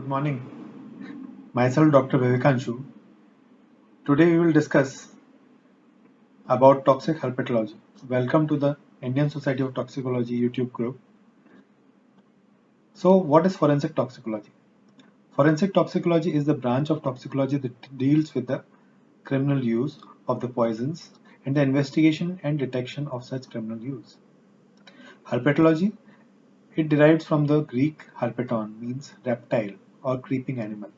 Good morning. Myself, Dr. Vivekanshu. Today we will discuss about toxic herpetology. Welcome to the Indian Society of Toxicology YouTube group. So, what is forensic toxicology? Forensic toxicology is the branch of toxicology that deals with the criminal use of the poisons and the investigation and detection of such criminal use. Herpetology, it derives from the Greek herpeton, means reptile or creeping animal.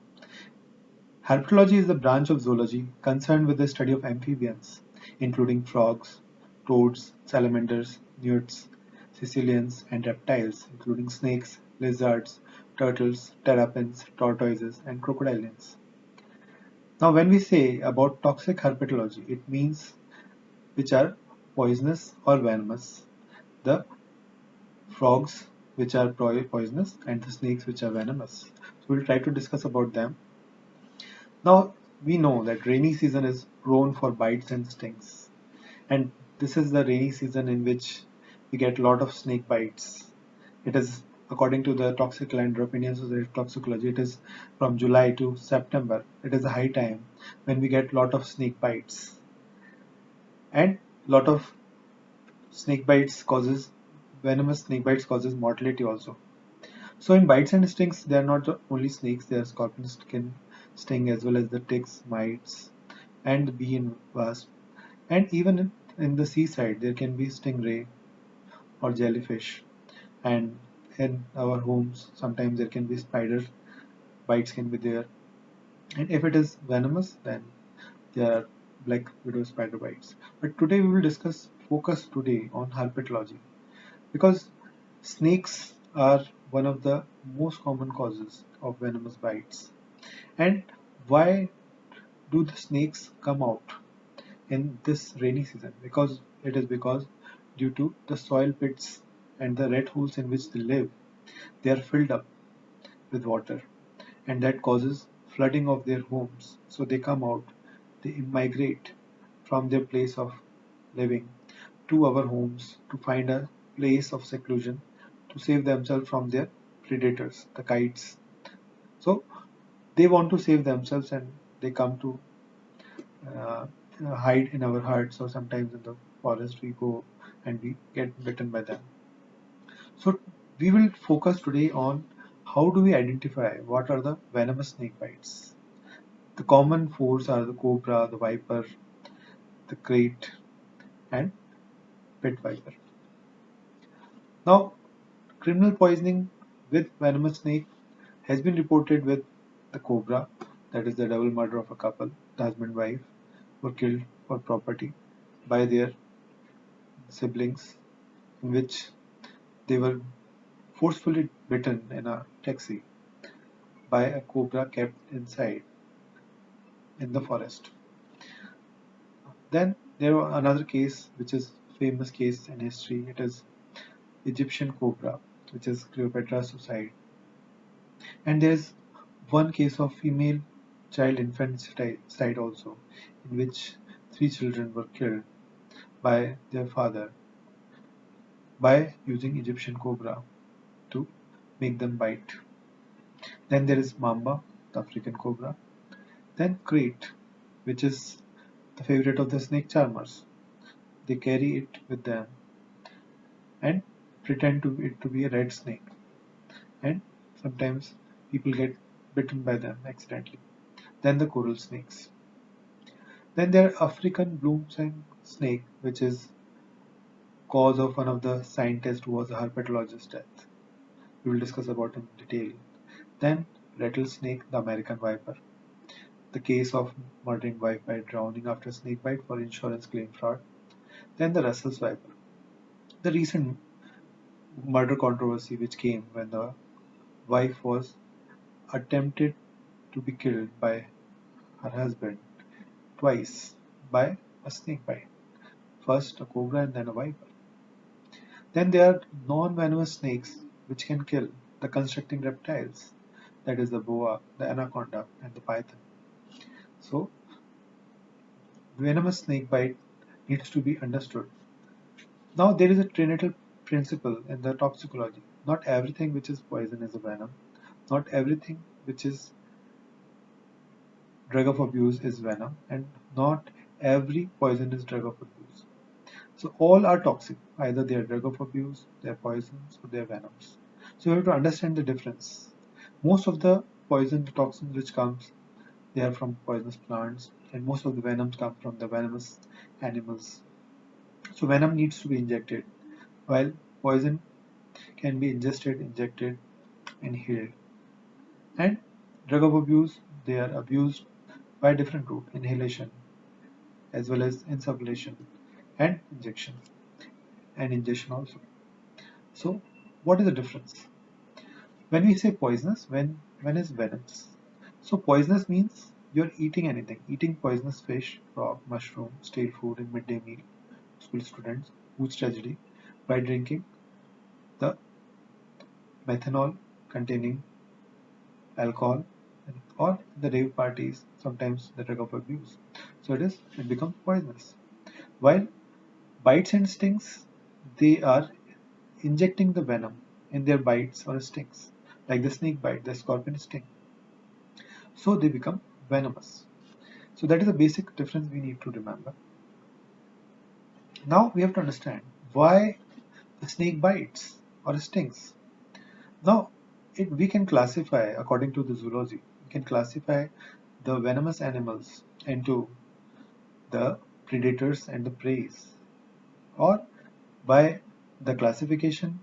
Herpetology is the branch of zoology concerned with the study of amphibians, including frogs, toads, salamanders, newts, caecilians, and reptiles, including snakes, lizards, turtles, terrapins, tortoises, and crocodilians. Now, when we say about toxic herpetology, it means which are poisonous or venomous, the frogs which are poisonous, and the snakes which are venomous. So, we'll try to discuss about them. Now we know that rainy season is prone for bites and stings, and this is the rainy season in which we get a lot of snake bites. It is according to the Toxic and European Society of Toxicology. It is from July to September. It is a high time when we get a lot of snake bites, and lot of snake bites causes venomous snake bites causes mortality also. So in bites and stings, they are not only snakes; they are scorpions can sting as well as the ticks, mites, and the bee and wasp. And even in the seaside, there can be stingray or jellyfish. And in our homes, sometimes there can be spider bites can be there. And if it is venomous, then there are black widow spider bites. But today we will focus today on herpetology because snakes are one of the most common causes of venomous bites. And why do the snakes come out in this rainy season? Because it is because due to the soil pits and the rat holes in which they live, they are filled up with water, and that causes flooding of their homes. So they come out, they migrate from their place of living to our homes to find a place of seclusion to save themselves from their predators, the kites. So they want to save themselves and they come to uh, hide in our huts, or sometimes in the forest we go and we get bitten by them. So we will focus today on how do we identify what are the venomous snake bites. The common fours are the cobra, the viper, the krait, and pit viper. Now, criminal poisoning with venomous snake has been reported with the cobra, that is the double murder of a couple, the husband and wife were killed for property by their siblings, in which they were forcefully bitten in a taxi by a cobra kept inside in the forest. Then there was another case which is famous case in history. It is Egyptian cobra, which is Cleopatra's suicide. And there is one case of female child infanticide also, in which three children were killed by their father by using Egyptian cobra to make them bite. Then there is Mamba, the African cobra. Then Crate, which is the favorite of the snake charmers. They carry it with them and pretend to it to be a red snake. And sometimes people get bitten by them accidentally. Then the coral snakes. Then there are African bloomsang snake, which is cause of one of the scientists who was a herpetologist death. We will discuss about in detail. Then rattlesnake, the American viper. The case of murdering wife by drowning after snake bite for insurance claim fraud. Then the Russell's viper. The recent murder controversy which came when the wife was attempted to be killed by her husband twice by a snake bite. First a cobra and then a viper. Then there are non-venomous snakes which can kill the constricting reptiles, that is the boa, the anaconda, and the python. So, venomous snake bite needs to be understood. Now, there is a trinity principle in the toxicology. Not everything which is poison is a venom. Not everything which is drug of abuse is venom, and not every poison is drug of abuse. So all are toxic. Either they are drug of abuse, they are poisons, or they are venoms. So you have to understand the difference. Most of the poison toxins which comes, they are from poisonous plants, and most of the venoms come from the venomous animals. So venom needs to be injected, while poison can be ingested, injected, inhaled. And drug of abuse, they are abused by different route, inhalation as well as insufflation and ingestion also. So what is the difference? When we say poisonous, when is venomous? So poisonous means you're eating anything, eating poisonous fish, frog, mushroom, stale food in midday meal, school students, whose tragedy, by drinking the methanol containing alcohol or the rave parties, sometimes the drug of abuse. So it becomes poisonous. While bites and stings, they are injecting the venom in their bites or stings, like the snake bite, the scorpion sting. So they become venomous. So that is the basic difference we need to remember. Now we have to understand why the snake bites or stings. Now we can classify according to the zoology. We can classify the venomous animals into the predators and the prey, or by the classification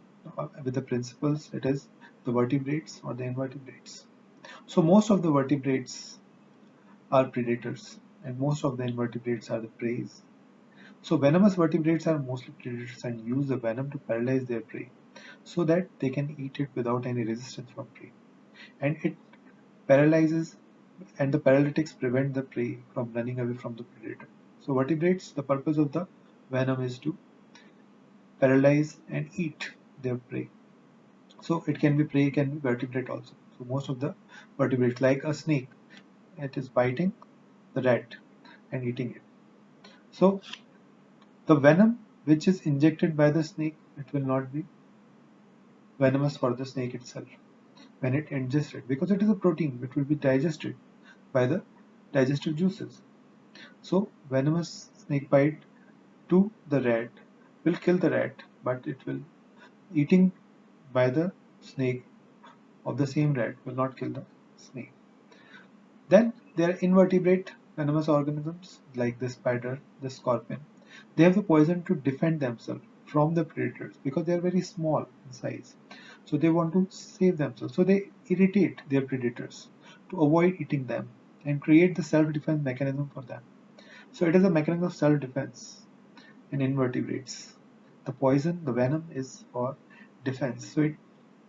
with the principles, it is the vertebrates or the invertebrates. So most of the vertebrates are predators and most of the invertebrates are the prey. So venomous vertebrates are mostly predators and use the venom to paralyze their prey so that they can eat it without any resistance from prey. And it paralyzes, and the paralytics prevent the prey from running away from the predator. So vertebrates, the purpose of the venom is to paralyze and eat their prey. So it can be prey, it can be vertebrate also. So most of the vertebrates, like a snake, it is biting the rat and eating it. So the venom which is injected by the snake, it will not be venomous for the snake itself when it ingests it, because it is a protein, it will be digested by the digestive juices. So venomous snake bite to the rat will kill the rat, but it will eating by the snake of the same rat will not kill the snake. Then there are invertebrate venomous organisms like the spider, the scorpion. They have the poison to defend themselves from the predators because they are very small in size. So they want to save themselves. So they irritate their predators to avoid eating them and create the self-defense mechanism for them. So it is a mechanism of self-defense in invertebrates. The poison, the venom is for defense. So it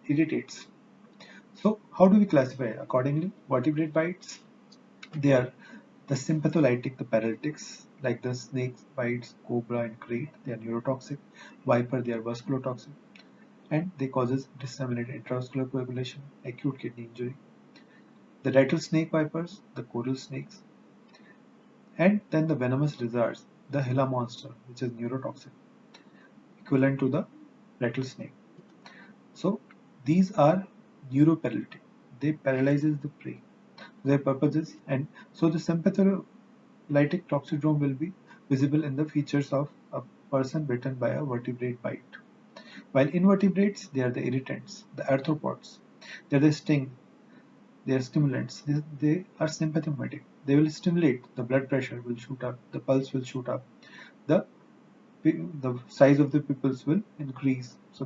irritates. So how do we classify it? Accordingly, vertebrate bites, they are the sympatholytic, the paralytics, like the snake bites, cobra and crate, they are neurotoxic. Viper, they are vasculotoxic, and they causes disseminated intravascular coagulation, acute kidney injury. The rattlesnake vipers, the coral snakes, and then the venomous lizards, the Gila monster, which is neurotoxic, equivalent to the rattlesnake. So these are neuroparalytic. They paralyzes the prey. Their purposes, and so the sympatholytic toxidrome will be visible in the features of a person bitten by a vertebrate bite. While invertebrates, they are the irritants, the arthropods. They are the sting, they are stimulants. They are sympathetic. They will stimulate, the blood pressure will shoot up, the pulse will shoot up, the the size of the pupils will increase. So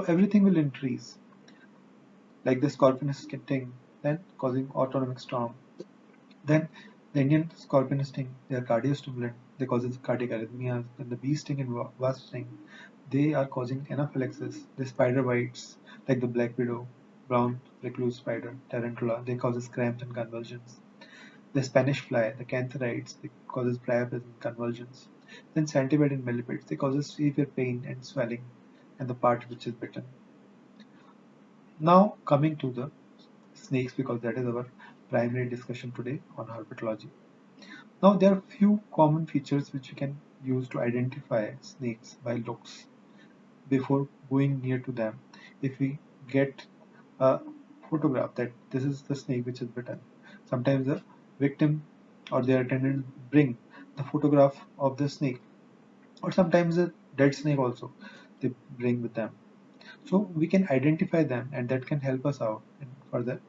everything will increase, like the scorpion sting, then causing autonomic storm. Then the Indian scorpion sting, they are cardiostimulant, they causes cardiac arrhythmias. Then the bee sting and wasp sting, they are causing anaphylaxis. The spider bites, like the black widow, brown recluse spider, tarantula, they causes cramps and convulsions. The Spanish fly, the cantharides, they causes priapism and convulsions. Then centipede and millipedes, they causes severe pain and swelling and the part which is bitten. Now coming to the snakes, because that is our primary discussion today on herpetology. Now there are few common features which you can use to identify snakes by looks before going near to them. If we get a photograph that this is the snake which is bitten. Sometimes the victim or their attendant bring the photograph of the snake, or sometimes a dead snake also they bring with them. So we can identify them, and that can help us out in further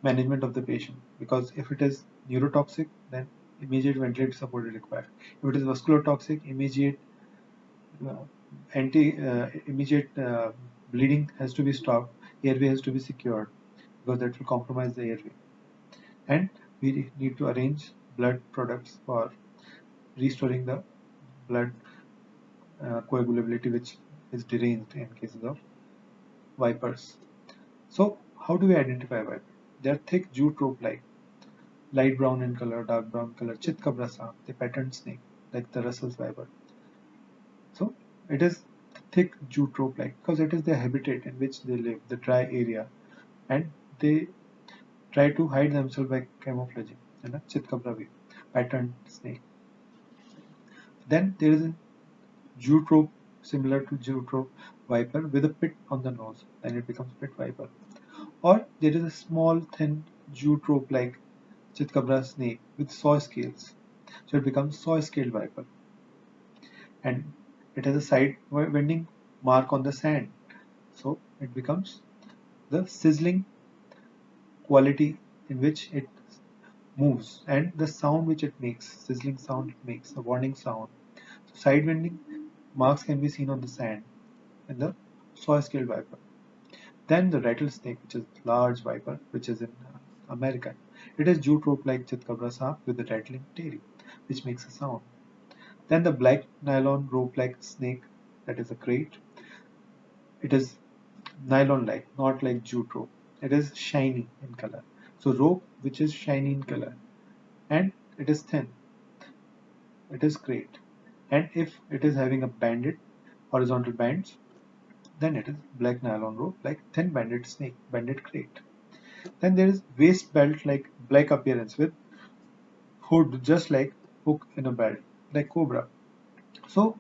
management of the patient, because if it is neurotoxic, then immediate ventilator support is required. If it is vascular toxic, uh, immediate bleeding has to be stopped, airway has to be secured, because that will compromise the airway. And we need to arrange blood products for restoring the blood coagulability, which is deranged in cases of vipers. So how do we identify viper? They are thick jute rope-like, light brown in color, dark brown color, chitkabra सांप, the patterned snake, like the Russell's viper. So it is thick jute rope-like because it is the habitat in which they live, the dry area, and they try to hide themselves by camouflaging. And a chitkabra patterned snake. Then there is a jute rope similar to jute rope viper with a pit on the nose, then it becomes pit viper. Or there is a small thin jute rope like chitkabra snake with saw scales, so it becomes saw scaled viper. And it has a side winding mark on the sand, so it becomes the sizzling quality in which it moves, and the sound which it makes, sizzling sound it makes, a warning sound. So side winding marks can be seen on the sand in the saw scaled viper. Then the rattlesnake, which is large viper, which is in America. It is jute rope like chitkabra सांप with a rattling tail, which makes a sound. Then the black nylon rope like snake, that is a crate. It is nylon like, not like jute rope. It is shiny in color. So rope which is shiny in color, and it is thin. It is crate. And if it is having a banded horizontal bands, then it is black nylon rope like thin banded snake, banded crate. Then there is waist belt like black appearance with hood just like hook in a belt, like cobra. So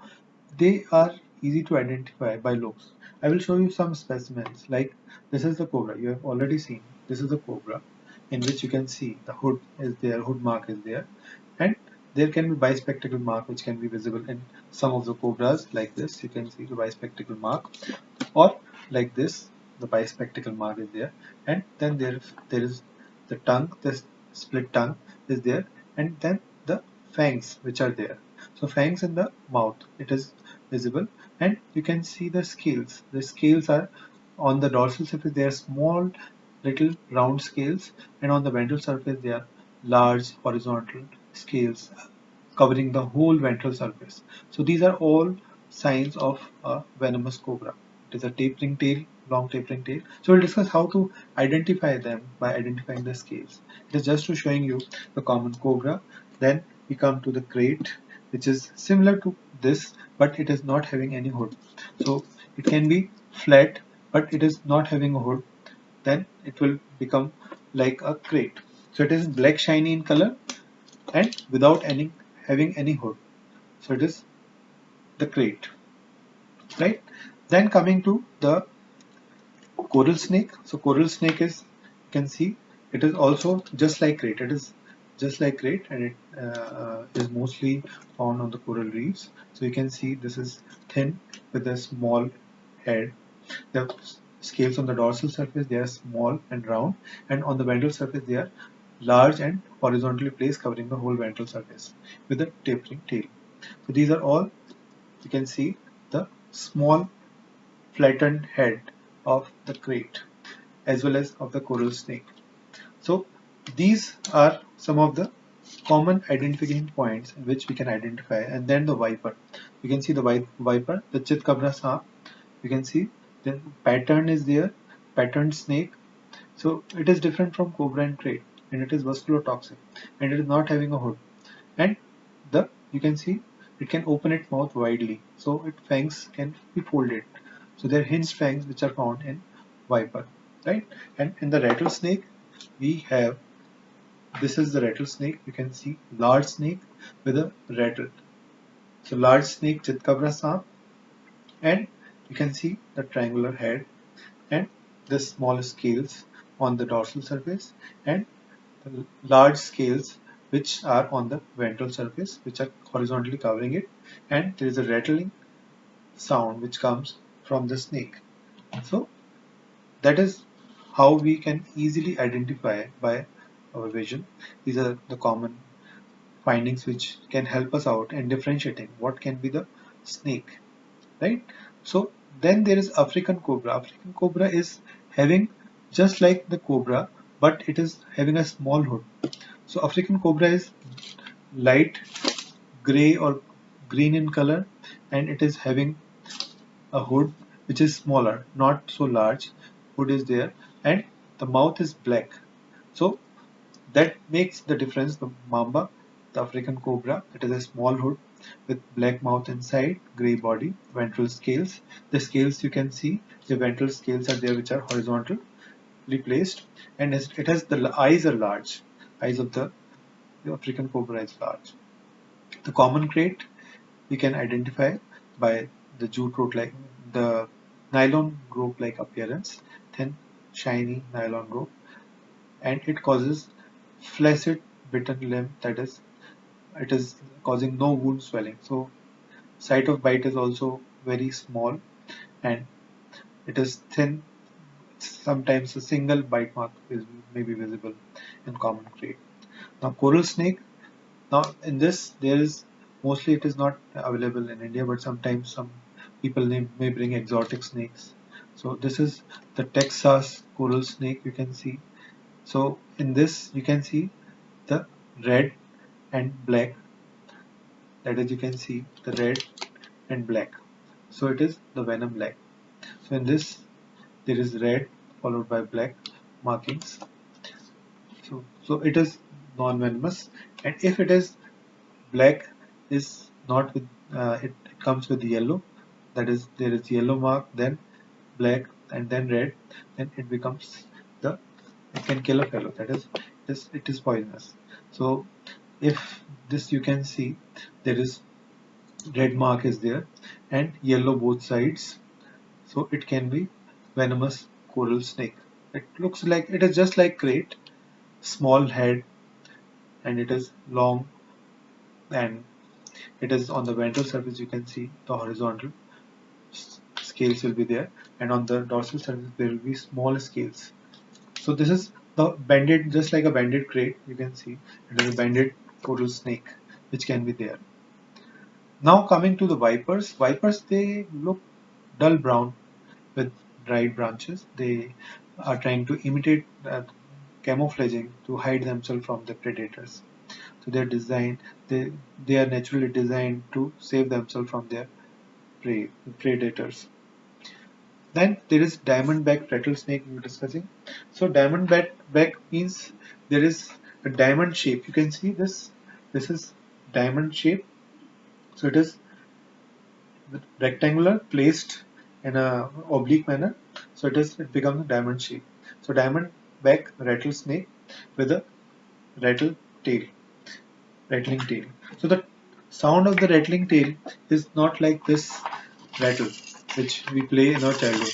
they are easy to identify by looks. I will show you some specimens. Like this is the cobra. You have already seen. This is the cobra, in which you can see the hood is there, hood mark is there, and there can be bispectacle mark which can be visible in some of the cobras. Like this, you can see the bispectacle mark, or like this, the bispectacle mark is there, and then there is the tongue, the split tongue is there, and then the fangs which are there. So fangs in the mouth, it is visible, and you can see the scales. The scales are on the dorsal surface, they are small little round scales, and on the ventral surface they are large horizontal scales covering the whole ventral surface. So these are all signs of a venomous cobra. It is a tapering tail, long tapering tail. So we'll discuss how to identify them by identifying the scales. It is just to showing you the common cobra. Then we come to the crate, which is similar to this, but it is not having any hood. So it can be flat, but it is not having a hood. Then it will become like a crate. So it is black shiny in color and without any having any hood. So it is the crate, right? Then coming to the coral snake. So coral snake is, you can see, it is also just like crate. It is just like crate, and it is mostly found on the coral reefs. So you can see this is thin with a small head. The scales on the dorsal surface, they are small and round, and on the ventral surface they are large and horizontally placed, covering the whole ventral surface with a tapering tail. So these are all, you can see the small flattened head of the crate as well as of the coral snake. So these are some of the common identification points in which we can identify. And then the viper, you can see the viper, the chitkabra सांप. You can see the pattern is there, patterned snake. So it is different from cobra and crate, and it is vascular toxic, and it is not having a hood. And the, you can see it can open its mouth widely, so its fangs can be folded. So they are hinged fangs which are found in viper, right? And in the rattlesnake, we have, this is the rattlesnake. You can see large snake with a rattle. So large snake chitkabra सांप, and you can see the triangular head and the small scales on the dorsal surface, and the large scales which are on the ventral surface, which are horizontally covering it, and there is a rattling sound which comes from the snake. So that is how we can easily identify by our vision. These are the common findings which can help us out in differentiating what can be the snake, right? So then there is African cobra. African cobra is having just like the cobra, but it is having a small hood. So African cobra is light gray or green in color, and it is having a hood which is smaller, not so large. Hood is there, and the mouth is black. So that makes the difference. The mamba, the African cobra, it is a small hood with black mouth inside, grey body, ventral scales. The scales you can see, the ventral scales are there which are horizontally placed, and it has the eyes are large. Eyes of the African cobra is large. The common trait we can identify by the jute rope like the nylon rope like appearance, thin shiny nylon rope, and it causes flaccid bitten limb, that is it is causing no wound swelling. So site of bite is also very small, and it is thin. Sometimes a single bite mark may be visible in common trait. Now coral snake. Now in this there is mostly it is not available in India, but sometimes some people may bring exotic snakes. So this is the Texas coral snake you can see. So in this you can see the red and black, that is you can see the red and black. So it is the venom black. So in this there is red followed by black markings. So it is non-venomous, and if it is black is not with it comes with yellow, that is there is yellow mark, then black, and then red, then it becomes the it can kill a fellow, that is it is poisonous. So if this you can see there is red mark is there and yellow both sides, so it can be venomous coral snake. It looks like it is just like crate, small head, and it is long, and it is on the ventral surface. You can see the horizontal scales will be there, and on the dorsal surface there will be small scales. So this is the banded, just like a banded crate. You can see it is a banded coral snake which can be there. Now coming to the vipers. Vipers, they look dull brown with dried branches. They are trying to imitate camouflaging to hide themselves from the predators. So they're designed, they are naturally designed to save themselves from their predators. Then there is diamondback rattlesnake we were discussing. So diamondback means there is a diamond shape. You can see this. This is diamond shape. So it is rectangular placed in a oblique manner. So it becomes a diamond shape. So diamondback rattlesnake with a rattle tail, rattling tail. So the sound of the rattling tail is not like this rattle which we play in our childhood.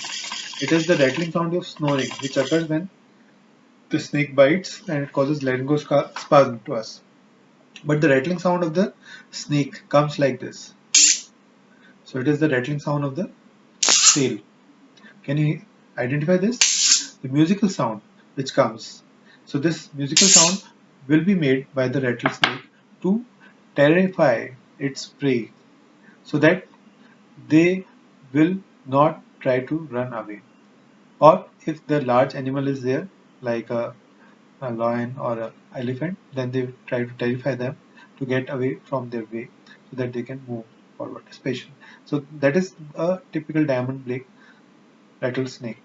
It is the rattling sound of snoring which occurs when the snake bites and it causes laryngospasm to us. But the rattling sound of the snake comes like this. So it is the rattling sound of the tail. Can you identify this? The musical sound which comes. So this musical sound will be made by the rattlesnake to terrify its prey so that they will not try to run away. Or if the large animal is there, like a lion or an elephant, then they try to terrify them to get away from their way so that they can move forward. Especially, so that is a typical diamond black rattlesnake.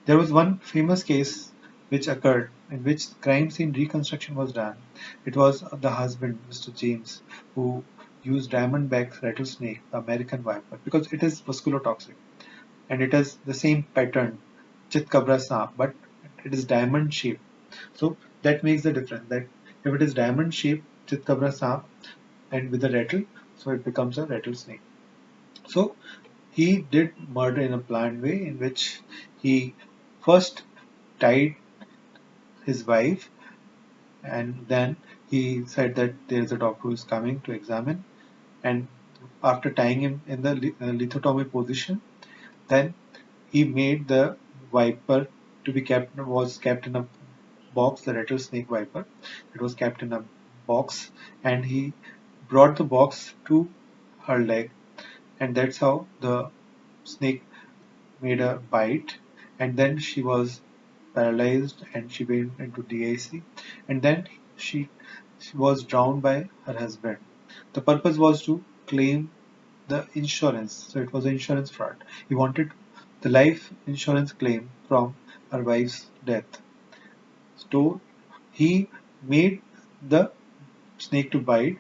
There was one famous case which occurred in which crime scene reconstruction was done. It was the husband, Mr. James, who used diamondback rattlesnake, the American viper, because it is vasculotoxic and it has the same pattern, chitkabra samp, but it is diamond shaped. So that makes the difference. That if it is diamond shaped chitkabra samp and with a rattle, so it becomes a rattlesnake. So he did murder in a planned way in which he first tied his wife, and then he said that there is a doctor who is coming to examine, and after tying him in the lithotomy position, then he made the viper to be kept in a box, the rattlesnake viper. It was kept in a box, and he brought the box to her leg, and that's how the snake made a bite, and then she was paralyzed and she went into DIC, and then she was drowned by her husband. The purpose was to claim the insurance, so it was an insurance fraud. He wanted the life insurance claim from her wife's death. So he made the snake to bite,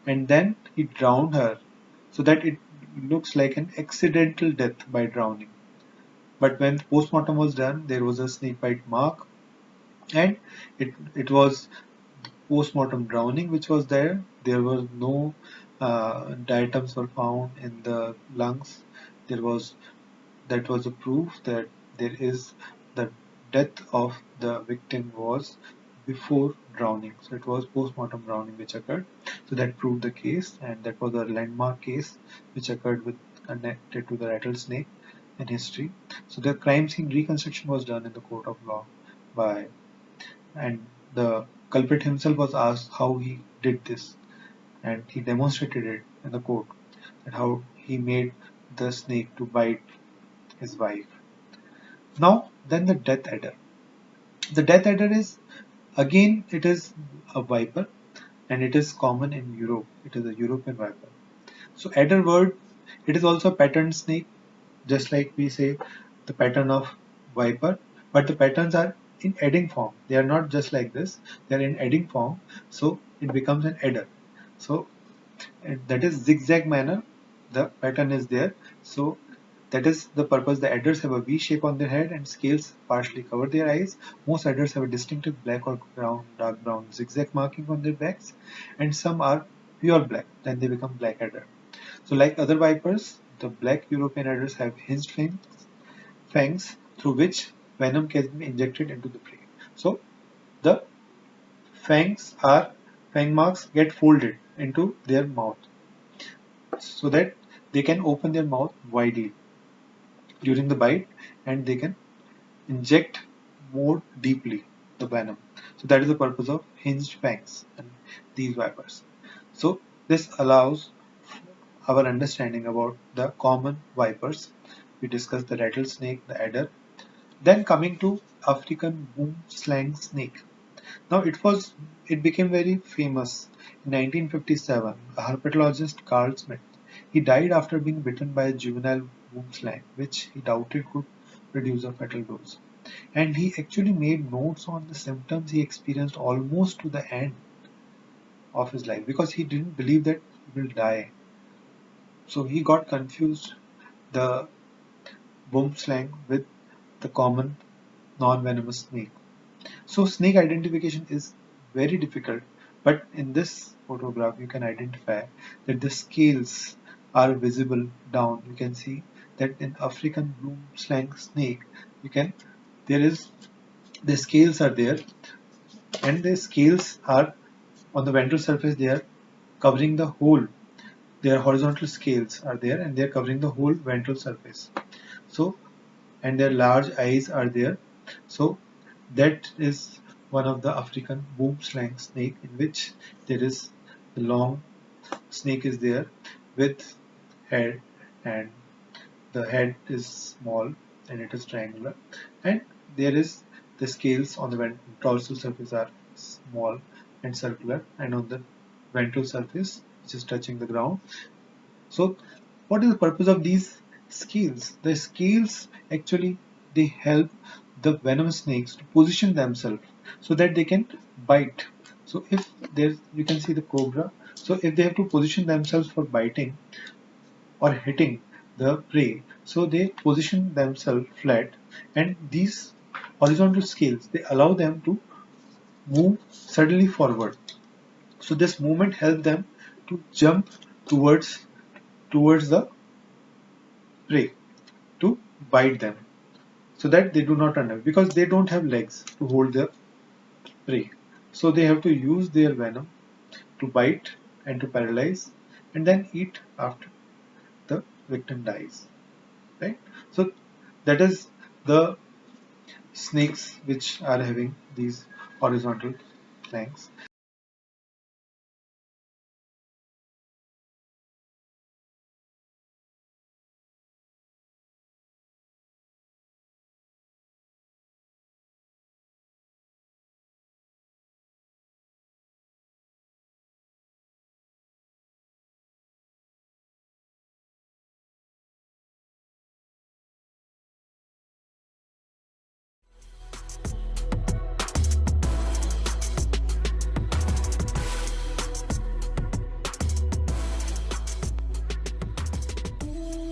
and then he drowned her so that it looks like an accidental death by drowning. But when postmortem was done, there was a snake bite mark, and it was postmortem drowning which was there. There was no diatoms were found in the lungs. There was That was a proof that there is the death of the victim was before drowning. So it was postmortem drowning which occurred. So that proved the case, and that was a landmark case which occurred with connected to the rattlesnake in history. So the crime scene reconstruction was done in the court of law by, and the culprit himself was asked how he did this, and he demonstrated it in the court, that how he made the snake to bite his wife. Now, then the death adder. The death adder is, again, it is a viper, and it is common in Europe. It is a European viper. So adder word, it is also a patterned snake, just like we say the pattern of viper, but the patterns are in adding form. They are not just like this, they are in adding form, so it becomes an adder. So that is zigzag manner, the pattern is there. So that is the purpose. The adders have a V shape on their head and scales partially cover their eyes. Most adders have a distinctive black or dark brown zigzag marking on their backs, and some are pure black, then they become black adder. So like other vipers, the black European adders have hinged fangs through which venom can be injected into the prey. So the fangs are fang marks get folded into their mouth so that they can open their mouth widely during the bite, and they can inject more deeply the venom. So that is the purpose of hinged fangs and these vipers. So this allows our understanding about the common vipers. We discussed the rattlesnake, the adder. Then coming to African boom slang snake. Now it became very famous in 1957. A herpetologist Carl Smith. He died after being bitten by a juvenile boomslang, which he doubted could produce a fatal dose. And he actually made notes on the symptoms he experienced almost to the end of his life because he didn't believe that he will die. So he got confused the boomslang with the common non-venomous snake. So snake identification is very difficult, but in this photograph you can identify that the scales are visible down. You can see that in African bloom slang snake, you can there is the scales are there, and the scales are on the ventral surface. They are covering the whole. Their horizontal scales are there, and they are covering the whole ventral surface. So, and their large eyes are there. So that is one of the African boom slang snake, in which there is the long snake is there with head, and the head is small and it is triangular, and there is the scales on the dorsal surface are small and circular, and on the ventral surface which is touching the ground. So what is the purpose of these scales? The scales actually they help the venomous snakes to position themselves so that they can bite. So if there's, you can see the cobra. So if they have to position themselves for biting or hitting the prey, so they position themselves flat, and these horizontal scales they allow them to move suddenly forward. So this movement helps them to jump towards the prey to bite them, so that they do not run away because they don't have legs to hold the prey. So they have to use their venom to bite and to paralyze and then eat after the victim dies. Right? So that is the snakes which are having these horizontal flanks.